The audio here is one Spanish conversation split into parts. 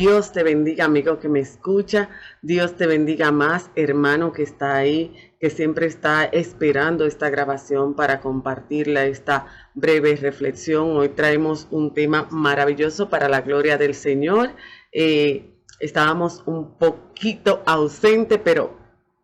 Dios te bendiga, amigo que me escucha. Dios te bendiga más, hermano que está ahí, que siempre está esperando esta grabación para compartirla, esta breve reflexión. Hoy traemos un tema maravilloso para la gloria del Señor. Estábamos un poquito ausente, pero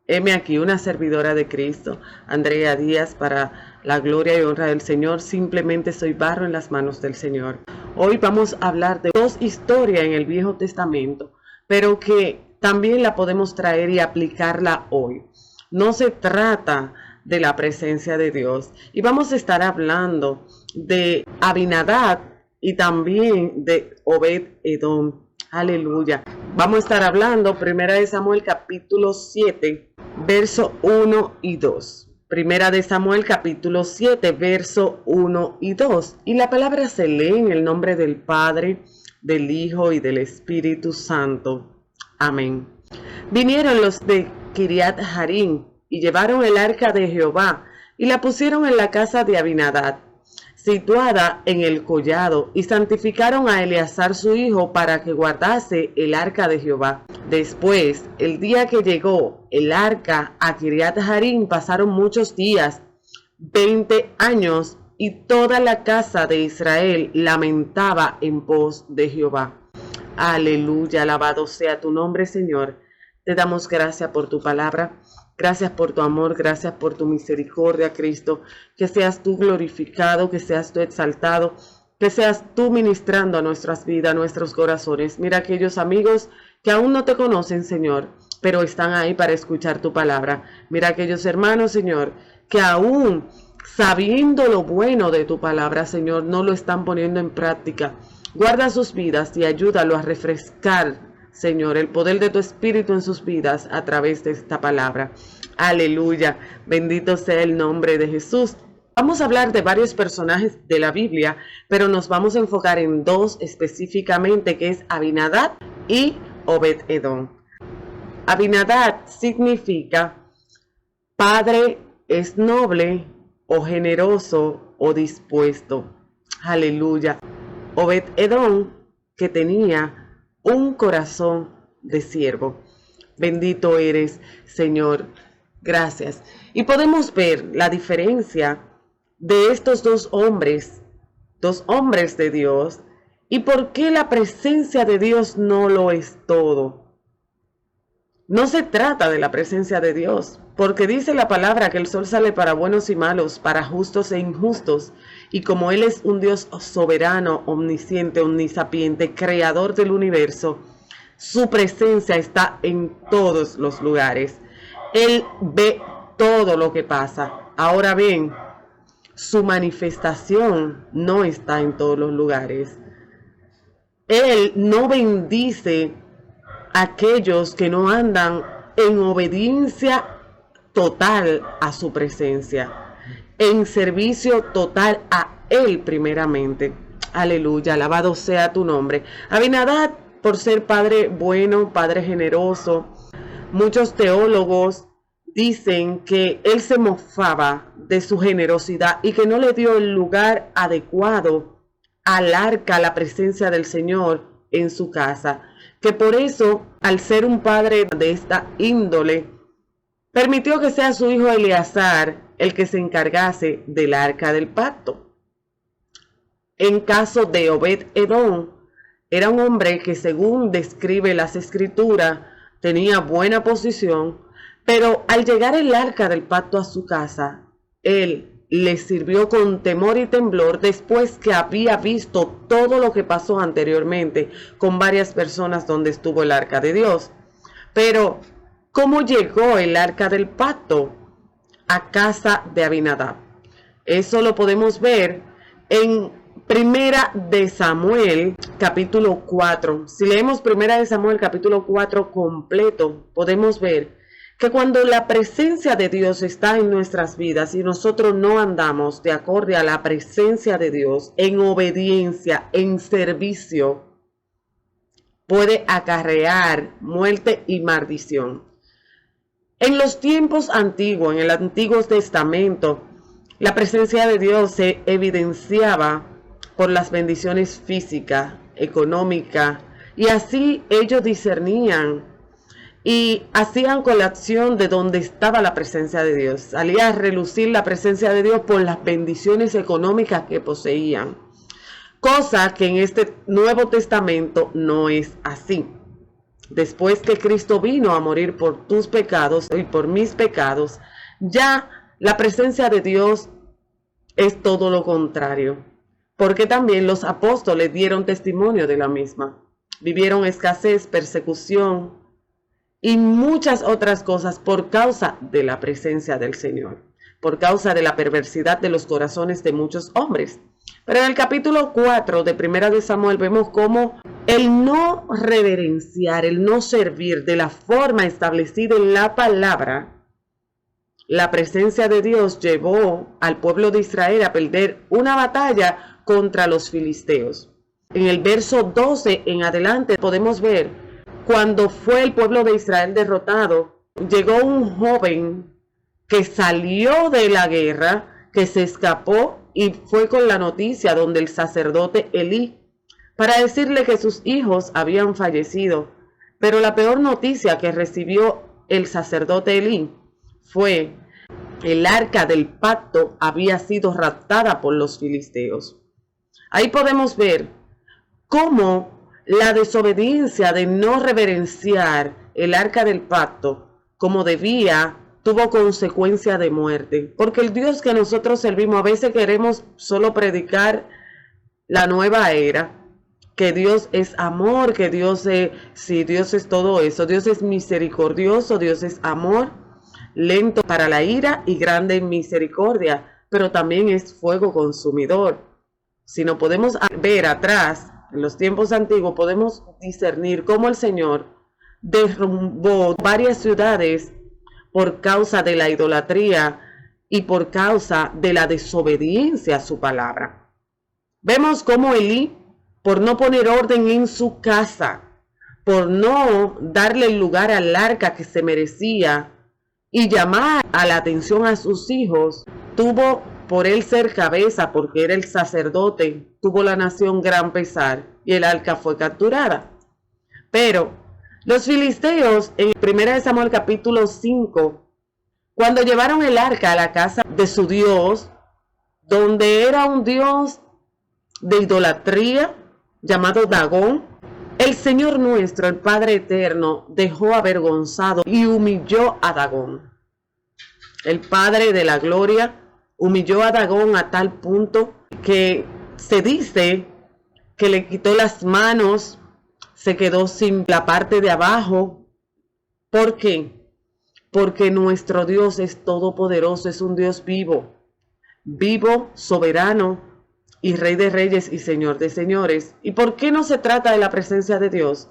heme aquí, una servidora de Cristo, Andrea Díaz, para la gloria y honra del Señor. Simplemente soy barro en las manos del Señor. Hoy vamos a hablar de dos historias en el Viejo Testamento, pero que también la podemos traer y aplicarla hoy. No se trata de la presencia de Dios. Y vamos a estar hablando de Abinadab y también de Obed-Edom. Aleluya. Vamos a estar hablando 1 Samuel capítulo 7, verso 1 y 2. 1 Samuel capítulo 7, verso 1 y 2. Y la palabra se lee en el nombre del Padre, del Hijo y del Espíritu Santo. Amén. Vinieron los de Kiriat Jearim y llevaron el arca de Jehová y la pusieron en la casa de Abinadab, situada en el collado, y santificaron a Eleazar su hijo para que guardase el arca de Jehová. Después, el día que llegó el arca a Kiriat Jearim, pasaron muchos días, 20 años, y toda la casa de Israel lamentaba en pos de Jehová. Aleluya, alabado sea tu nombre, Señor. Te damos gracias por tu palabra. Gracias por tu amor, gracias por tu misericordia, Cristo. Que seas tú glorificado, que seas tú exaltado, que seas tú ministrando a nuestras vidas, a nuestros corazones. Mira aquellos amigos que aún no te conocen, Señor, pero están ahí para escuchar tu palabra. Mira aquellos hermanos, Señor, que aún sabiendo lo bueno de tu palabra, Señor, no lo están poniendo en práctica. Guarda sus vidas y ayúdalo a refrescar, Señor, el poder de tu Espíritu en sus vidas a través de esta palabra. Aleluya, bendito sea el nombre de Jesús. Vamos a hablar de varios personajes de la Biblia, pero nos vamos a enfocar en dos específicamente, que es Abinadab y Obed-Edom. Abinadab significa padre es noble o generoso o dispuesto. Aleluya. Obed-Edom, que tenía un corazón de siervo. Bendito eres, Señor. Gracias. Y podemos ver la diferencia de estos dos hombres de Dios, y por qué la presencia de Dios no lo es todo. No se trata de la presencia de Dios, porque dice la palabra que el sol sale para buenos y malos, para justos e injustos, y como Él es un Dios soberano, omnisciente, omnisapiente, creador del universo, su presencia está en todos los lugares. Él ve todo lo que pasa. Ahora bien, su manifestación no está en todos los lugares. Él no bendice a aquellos que no andan en obediencia total a su presencia, en servicio total a Él primeramente. Aleluya, alabado sea tu nombre. Abinadab, por ser padre bueno, padre generoso, muchos teólogos dicen que él se mofaba de su generosidad y que no le dio el lugar adecuado al arca, a la presencia del Señor en su casa, que por eso, al ser un padre de esta índole, permitió que sea su hijo Eleazar el que se encargase del arca del pacto. En caso de Obed-Edom, era un hombre que, según describe las escrituras, tenía buena posición, pero al llegar el arca del pacto a su casa, él le sirvió con temor y temblor después que había visto todo lo que pasó anteriormente con varias personas donde estuvo el arca de Dios. Pero, ¿cómo llegó el arca del pacto a casa de Abinadab? Eso lo podemos ver en 1 Samuel capítulo 4. Si leemos 1 Samuel capítulo 4 completo, podemos ver que cuando la presencia de Dios está en nuestras vidas y nosotros no andamos de acuerdo a la presencia de Dios, en obediencia, en servicio, puede acarrear muerte y maldición. En los tiempos antiguos, en el Antiguo Testamento, la presencia de Dios se evidenciaba por las bendiciones físicas, económicas Y así ellos discernían y hacían colación de donde estaba la presencia de Dios. Salía a relucir la presencia de Dios por las bendiciones económicas que poseían. Cosa que en este Nuevo Testamento no es así. Después que Cristo vino a morir por tus pecados y por mis pecados, ya la presencia de Dios es todo lo contrario. Porque también los apóstoles dieron testimonio de la misma. Vivieron escasez, persecución y muchas otras cosas por causa de la presencia del Señor, por causa de la perversidad de los corazones de muchos hombres. Pero en el capítulo 4 de Primera de Samuel vemos cómo el no reverenciar, el no servir de la forma establecida en la palabra, la presencia de Dios llevó al pueblo de Israel a perder una batalla contra los filisteos. En el verso 12 en adelante podemos ver cuando fue el pueblo de Israel derrotado, llegó un joven que salió de la guerra, que se escapó y fue con la noticia donde el sacerdote Elí para decirle que sus hijos habían fallecido. Pero la peor noticia que recibió el sacerdote Elí fue el arca del pacto había sido raptada por los filisteos. Ahí podemos ver cómo la desobediencia de no reverenciar el arca del pacto como debía tuvo consecuencia de muerte. Porque el Dios que nosotros servimos, a veces queremos solo predicar la nueva era, que Dios es amor, que Dios es, sí, Dios es todo eso. Dios es misericordioso, Dios es amor, lento para la ira y grande en misericordia, pero también es fuego consumidor. Si no podemos ver atrás, en los tiempos antiguos, podemos discernir cómo el Señor derrumbó varias ciudades por causa de la idolatría y por causa de la desobediencia a su palabra. Vemos cómo Elí, por no poner orden en su casa, por no darle el lugar al arca que se merecía y llamar a la atención a sus hijos, tuvo por él ser cabeza, porque era el sacerdote, tuvo la nación gran pesar y el arca fue capturada. Pero los filisteos, en 1 Samuel capítulo 5, cuando llevaron el arca a la casa de su Dios, donde era un Dios de idolatría llamado Dagón, el Señor nuestro, el Padre eterno, dejó avergonzado y humilló a Dagón. El Padre de la gloria humilló a Dagón a tal punto que se dice que le quitó las manos, se quedó sin la parte de abajo. ¿Por qué? Porque nuestro Dios es todopoderoso, es un Dios vivo, soberano y Rey de reyes y Señor de señores. ¿Y por qué no se trata de la presencia de Dios?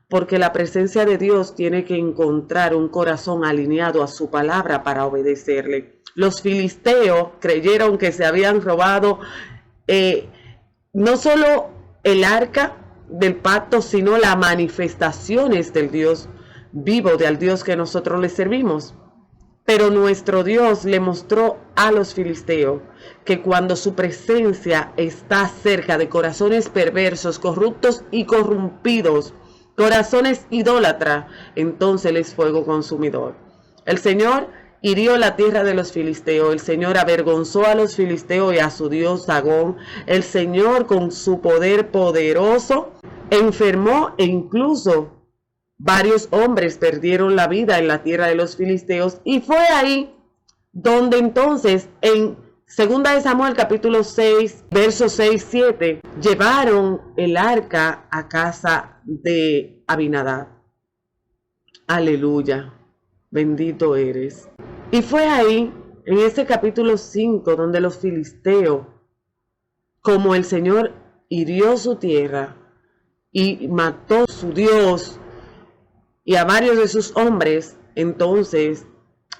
Porque la presencia de Dios tiene que encontrar un corazón alineado a su palabra para obedecerle. Los filisteos creyeron que se habían robado no solo el arca del pacto, sino las manifestaciones del Dios vivo, del Dios que nosotros le servimos. Pero nuestro Dios le mostró a los filisteos que cuando su presencia está cerca de corazones perversos, corruptos y corrompidos, corazones idólatras, entonces Él es fuego consumidor. El Señor hirió la tierra de los filisteos, el Señor avergonzó a los filisteos y a su dios Dagón. El Señor con su poder poderoso enfermó e incluso varios hombres perdieron la vida en la tierra de los filisteos. Y fue ahí donde entonces en 2 de Samuel capítulo 6, versos 6-7, llevaron el arca a casa de Abinadab. Aleluya, bendito eres. Y fue ahí, en este capítulo 5, donde los filisteos, como el Señor hirió su tierra y mató a su Dios y a varios de sus hombres, entonces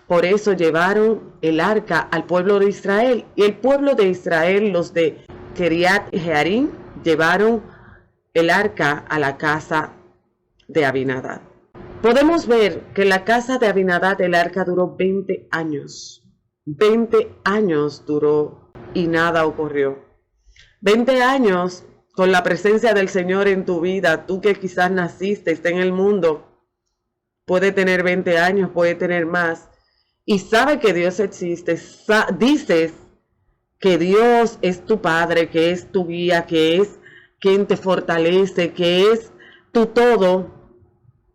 por eso llevaron el arca al pueblo de Israel. Y el pueblo de Israel, los de Kiriat Jearim, llevaron el arca a la casa de Abinadab. Podemos ver que en la casa de Abinadab el arca duró 20 años. 20 años duró y nada ocurrió. 20 años con la presencia del Señor en tu vida, tú que quizás naciste, está en el mundo, puede tener 20 años, puede tener más, y sabe que Dios existe, dices que Dios es tu Padre, que es tu guía, que es quien te fortalece, que es tu todo,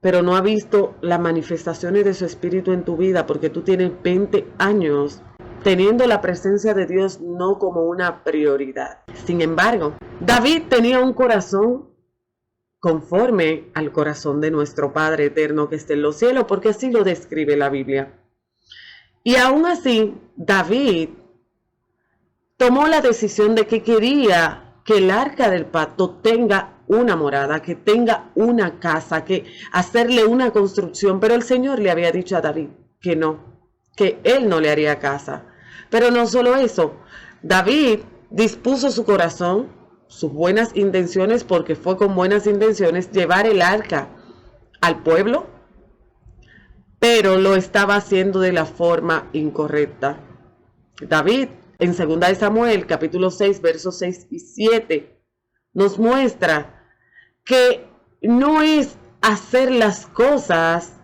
pero no ha visto las manifestaciones de su Espíritu en tu vida porque tú tienes 20 años teniendo la presencia de Dios no como una prioridad. Sin embargo, David tenía un corazón conforme al corazón de nuestro Padre eterno que está en los cielos, porque así lo describe la Biblia. Y aún así, David tomó la decisión de que quería que el arca del pacto tenga una morada, que tenga una casa, que hacerle una construcción, pero el Señor le había dicho a David que no, que él no le haría casa. Pero no solo eso, David dispuso su corazón, sus buenas intenciones, porque fue con buenas intenciones llevar el arca al pueblo, pero lo estaba haciendo de la forma incorrecta. David, en 2 Samuel, capítulo 6, versos 6 y 7, nos muestra que no es hacer las cosas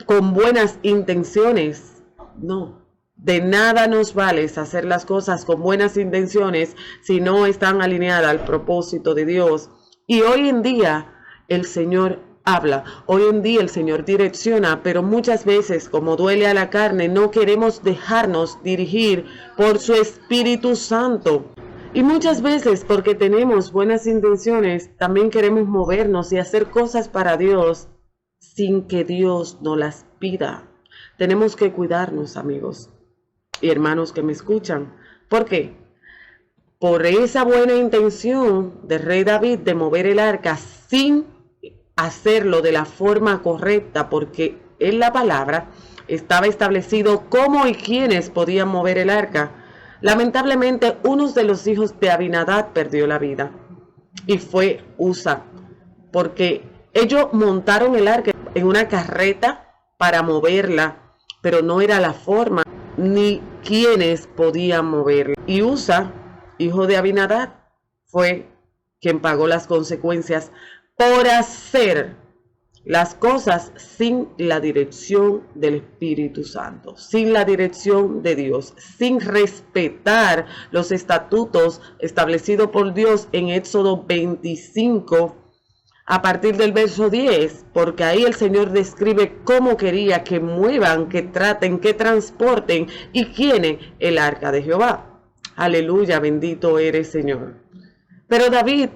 con buenas intenciones, no. De nada nos vale hacer las cosas con buenas intenciones si no están alineadas al propósito de Dios. Y hoy en día el Señor habla, hoy en día el Señor direcciona, pero muchas veces, como duele a la carne, no queremos dejarnos dirigir por su Espíritu Santo. Y muchas veces, porque tenemos buenas intenciones, también queremos movernos y hacer cosas para Dios sin que Dios nos las pida. Tenemos que cuidarnos, amigos y hermanos que me escuchan. ¿Por qué? Por esa buena intención del rey David de mover el arca sin hacerlo de la forma correcta, porque en la palabra estaba establecido cómo y quiénes podían mover el arca. Lamentablemente, uno de los hijos de Abinadab perdió la vida y fue Usa, porque ellos montaron el arca en una carreta para moverla, pero no era la forma ni quienes podían moverla. Y Usa, hijo de Abinadab, fue quien pagó las consecuencias por hacer las cosas sin la dirección del Espíritu Santo, sin la dirección de Dios, sin respetar los estatutos establecidos por Dios en Éxodo 25, a partir del verso 10, porque ahí el Señor describe cómo quería que muevan, que traten, que transporten y quién el arca de Jehová. Aleluya, bendito eres, Señor. Pero David,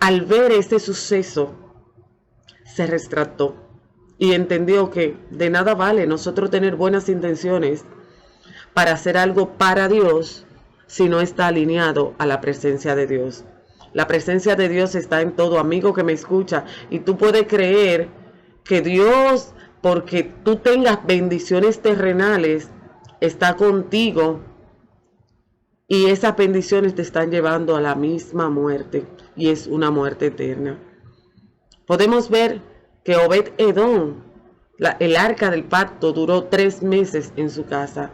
al ver este suceso, se retrató y entendió que de nada vale nosotros tener buenas intenciones para hacer algo para Dios si no está alineado a la presencia de Dios. La presencia de Dios está en todo, amigo que me escucha, y tú puedes creer que Dios, porque tú tengas bendiciones terrenales, está contigo, y esas bendiciones te están llevando a la misma muerte, y es una muerte eterna. Podemos ver que Obed-Edom, el arca del pacto, duró 3 meses en su casa.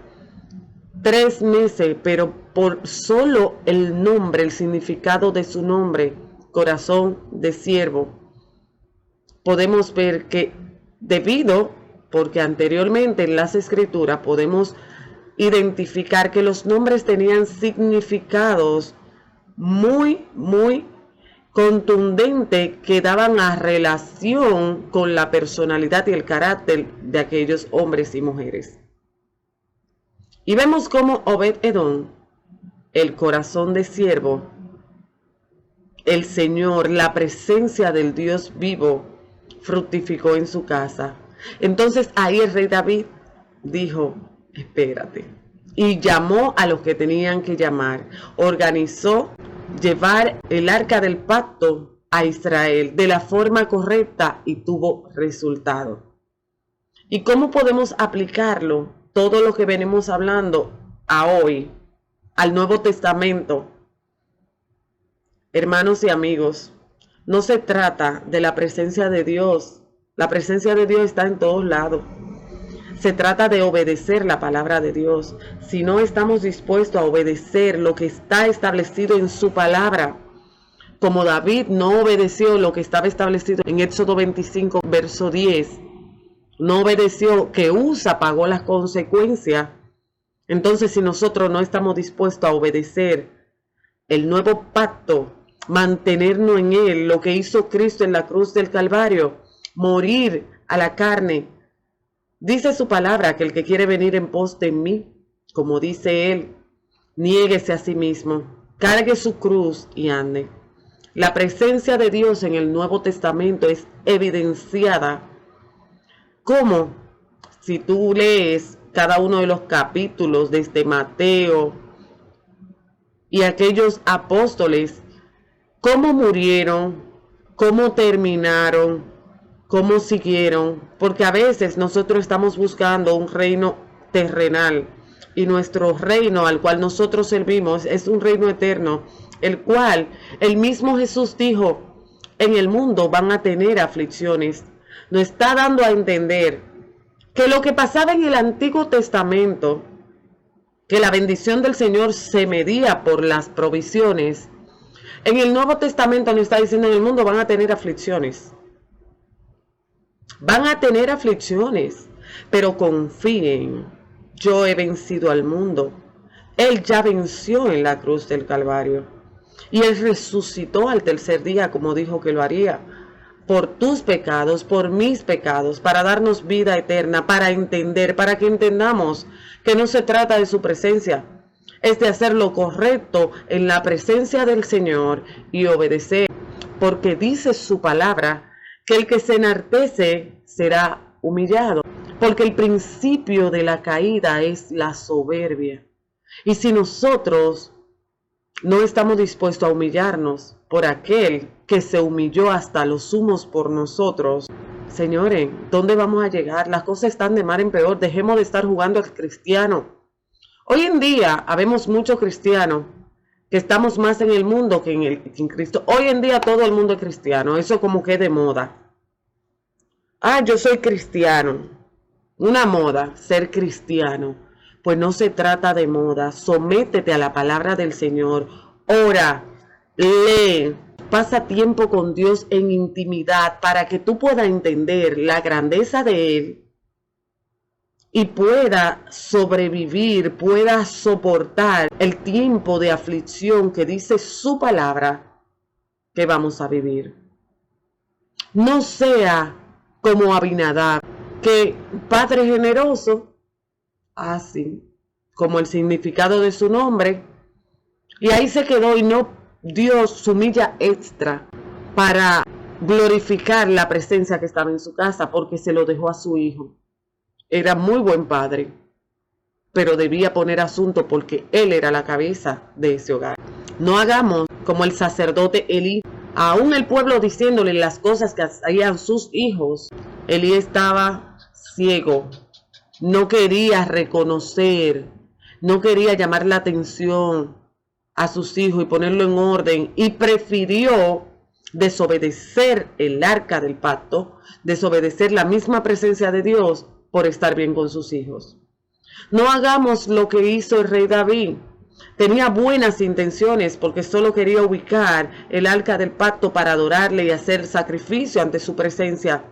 3 meses, pero por solo el nombre, el significado de su nombre, corazón de siervo, podemos ver que porque anteriormente en las escrituras podemos identificar que los nombres tenían significados muy contundentes que daban a relación con la personalidad y el carácter de aquellos hombres y mujeres. Y vemos cómo Obed-Edom, el corazón de siervo, el Señor, la presencia del Dios vivo, fructificó en su casa. Entonces ahí el rey David dijo, espérate, y llamó a los que tenían que llamar, organizó llevar el arca del pacto a Israel de la forma correcta y tuvo resultado. ¿Y cómo podemos aplicarlo? Todo lo que venimos hablando a hoy, al Nuevo Testamento. Hermanos y amigos, no se trata de la presencia de Dios. La presencia de Dios está en todos lados. Se trata de obedecer la palabra de Dios. Si no estamos dispuestos a obedecer lo que está establecido en su palabra, como David no obedeció lo que estaba establecido en Éxodo 25, verso 10, no obedeció, que Usa pagó las consecuencias. Entonces, si nosotros no estamos dispuestos a obedecer el nuevo pacto, mantenernos en él, lo que hizo Cristo en la cruz del Calvario, morir a la carne, dice su palabra que el que quiere venir en pos de mí, como dice él, niéguese a sí mismo, cargue su cruz y ande. La presencia de Dios en el Nuevo Testamento es evidenciada como, si tú lees cada uno de los capítulos desde Mateo y aquellos apóstoles, cómo murieron, cómo terminaron, cómo siguieron, porque a veces nosotros estamos buscando un reino terrenal y nuestro reino al cual nosotros servimos es un reino eterno, el cual el mismo Jesús dijo, en el mundo van a tener aflicciones. Nos está dando a entender que lo que pasaba en el Antiguo Testamento, que la bendición del Señor se medía por las provisiones, en el Nuevo Testamento nos está diciendo, en el mundo van a tener aflicciones. Van a tener aflicciones, pero confíen, yo he vencido al mundo. Él ya venció en la cruz del Calvario. Y Él resucitó al tercer día, como dijo que lo haría, por tus pecados, por mis pecados, para darnos vida eterna, para entender, para que entendamos que no se trata de su presencia, es de hacer lo correcto en la presencia del Señor y obedecer, porque dice su palabra que el que se enaltece será humillado, porque el principio de la caída es la soberbia. Y si nosotros no estamos dispuestos a humillarnos por aquel que se humilló hasta los sumos por nosotros, señores, ¿dónde vamos a llegar? Las cosas están de mal en peor. Dejemos de estar jugando al cristiano. Hoy en día habemos muchos cristianos que estamos más en el mundo que en Cristo. Hoy en día todo el mundo es cristiano. Eso como que es de moda. Ah, yo soy cristiano. Una moda, ser cristiano. Pues no se trata de moda. Sométete a la palabra del Señor. Ora, lee, pasa tiempo con Dios en intimidad para que tú puedas entender la grandeza de Él y pueda sobrevivir, pueda soportar el tiempo de aflicción que dice su palabra que vamos a vivir. No sea como Abinadab, que Padre generoso, así como el significado de su nombre, y ahí se quedó y no dio su milla extra para glorificar la presencia que estaba en su casa, porque se lo dejó a su hijo. Era muy buen padre, pero debía poner asunto porque él era la cabeza de ese hogar. No hagamos como el sacerdote Elí, aún el pueblo diciéndole las cosas que hacían sus hijos. Elí estaba ciego, no quería reconocer, no quería llamar la atención a sus hijos y ponerlo en orden, y prefirió desobedecer el arca del pacto, desobedecer la misma presencia de Dios por estar bien con sus hijos. No hagamos lo que hizo el rey David. Tenía buenas intenciones porque solo quería ubicar el arca del pacto para adorarle y hacer sacrificio ante su presencia,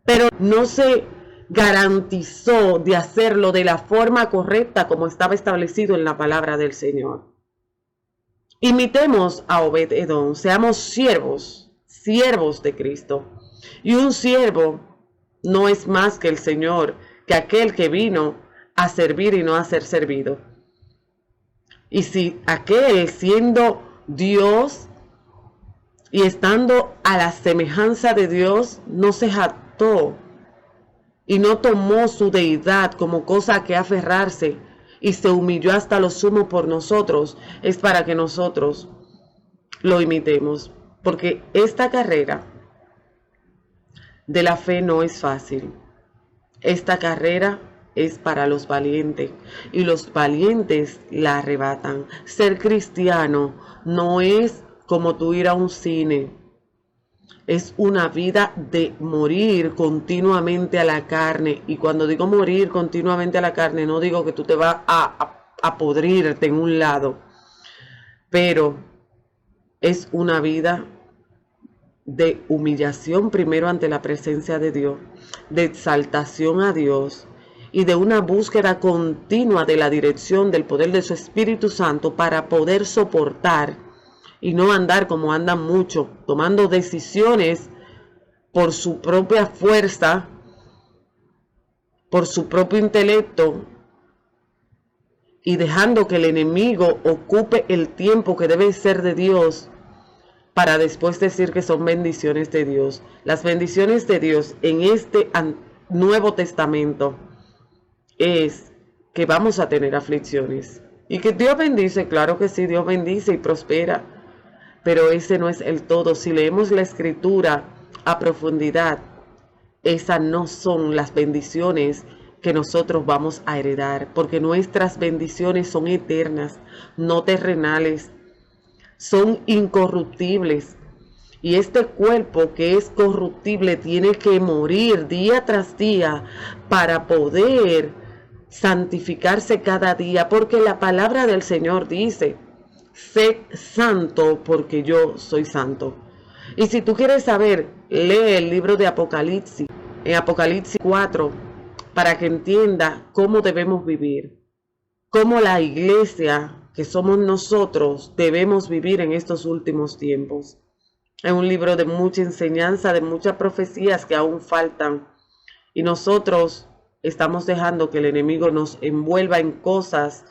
pero no se garantizó de hacerlo de la forma correcta como estaba establecido en la palabra del Señor. Imitemos a Obed-Edom, seamos siervos de Cristo. Y un siervo no es más que el Señor, que aquel que vino a servir y no a ser servido. Y si aquel, siendo Dios y estando a la semejanza de Dios, no se jactó y no tomó su deidad como cosa a que aferrarse y se humilló hasta lo sumo por nosotros, es para que nosotros lo imitemos. Porque esta carrera de la fe no es fácil. Esta carrera es para los valientes y los valientes la arrebatan. Ser cristiano no es como tú ir a un cine. Es una vida de morir continuamente a la carne. Y cuando digo morir continuamente a la carne, no digo que tú te vas a podrirte en un lado. Pero es una vida de humillación primero ante la presencia de Dios, de exaltación a Dios y de una búsqueda continua de la dirección del poder de su Espíritu Santo para poder soportar y no andar como andan muchos, tomando decisiones por su propia fuerza, por su propio intelecto y dejando que el enemigo ocupe el tiempo que debe ser de Dios para después decir que son bendiciones de Dios. Las bendiciones de Dios en este Nuevo Testamento es que vamos a tener aflicciones. Y que Dios bendice, claro que sí, Dios bendice y prospera. Pero ese no es el todo. Si leemos la Escritura a profundidad, esas no son las bendiciones que nosotros vamos a heredar. Porque nuestras bendiciones son eternas, no terrenales. Son incorruptibles. Y este cuerpo que es corruptible tiene que morir día tras día para poder santificarse cada día, porque la palabra del Señor dice: sé santo porque yo soy santo. Y si tú quieres saber, lee el libro de Apocalipsis, en Apocalipsis 4, para que entienda cómo debemos vivir, cómo la iglesia que somos nosotros debemos vivir en estos últimos tiempos. Es un libro de mucha enseñanza, de muchas profecías que aún faltan. Y nosotros estamos dejando que el enemigo nos envuelva en cosas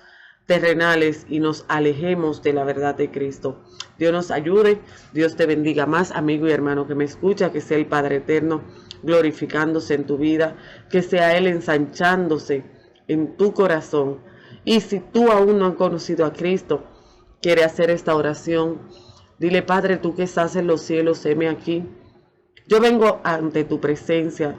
terrenales y nos alejemos de la verdad de Cristo. Dios nos ayude, Dios te bendiga más, amigo y hermano que me escucha, que sea el Padre Eterno glorificándose en tu vida, que sea Él ensanchándose en tu corazón. Y si tú aún no has conocido a Cristo, quiere hacer esta oración, dile: Padre, tú que estás en los cielos, heme aquí. Yo vengo ante tu presencia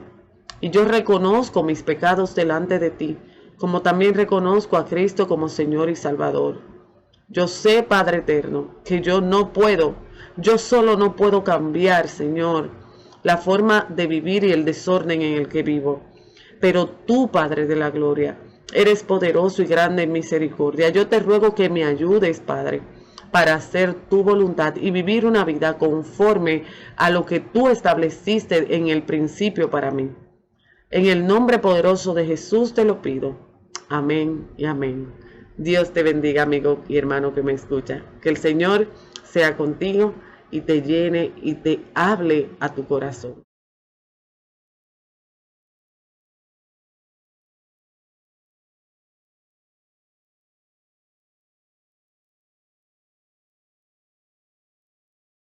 y yo reconozco mis pecados delante de ti, como también reconozco a Cristo como Señor y Salvador. Yo sé, Padre Eterno, que yo solo no puedo cambiar, Señor, la forma de vivir y el desorden en el que vivo. Pero tú, Padre de la gloria, eres poderoso y grande en misericordia. Yo te ruego que me ayudes, Padre, para hacer tu voluntad y vivir una vida conforme a lo que tú estableciste en el principio para mí. En el nombre poderoso de Jesús te lo pido. Amén y amén. Dios te bendiga, amigo y hermano que me escucha. Que el Señor sea contigo y te llene y te hable a tu corazón.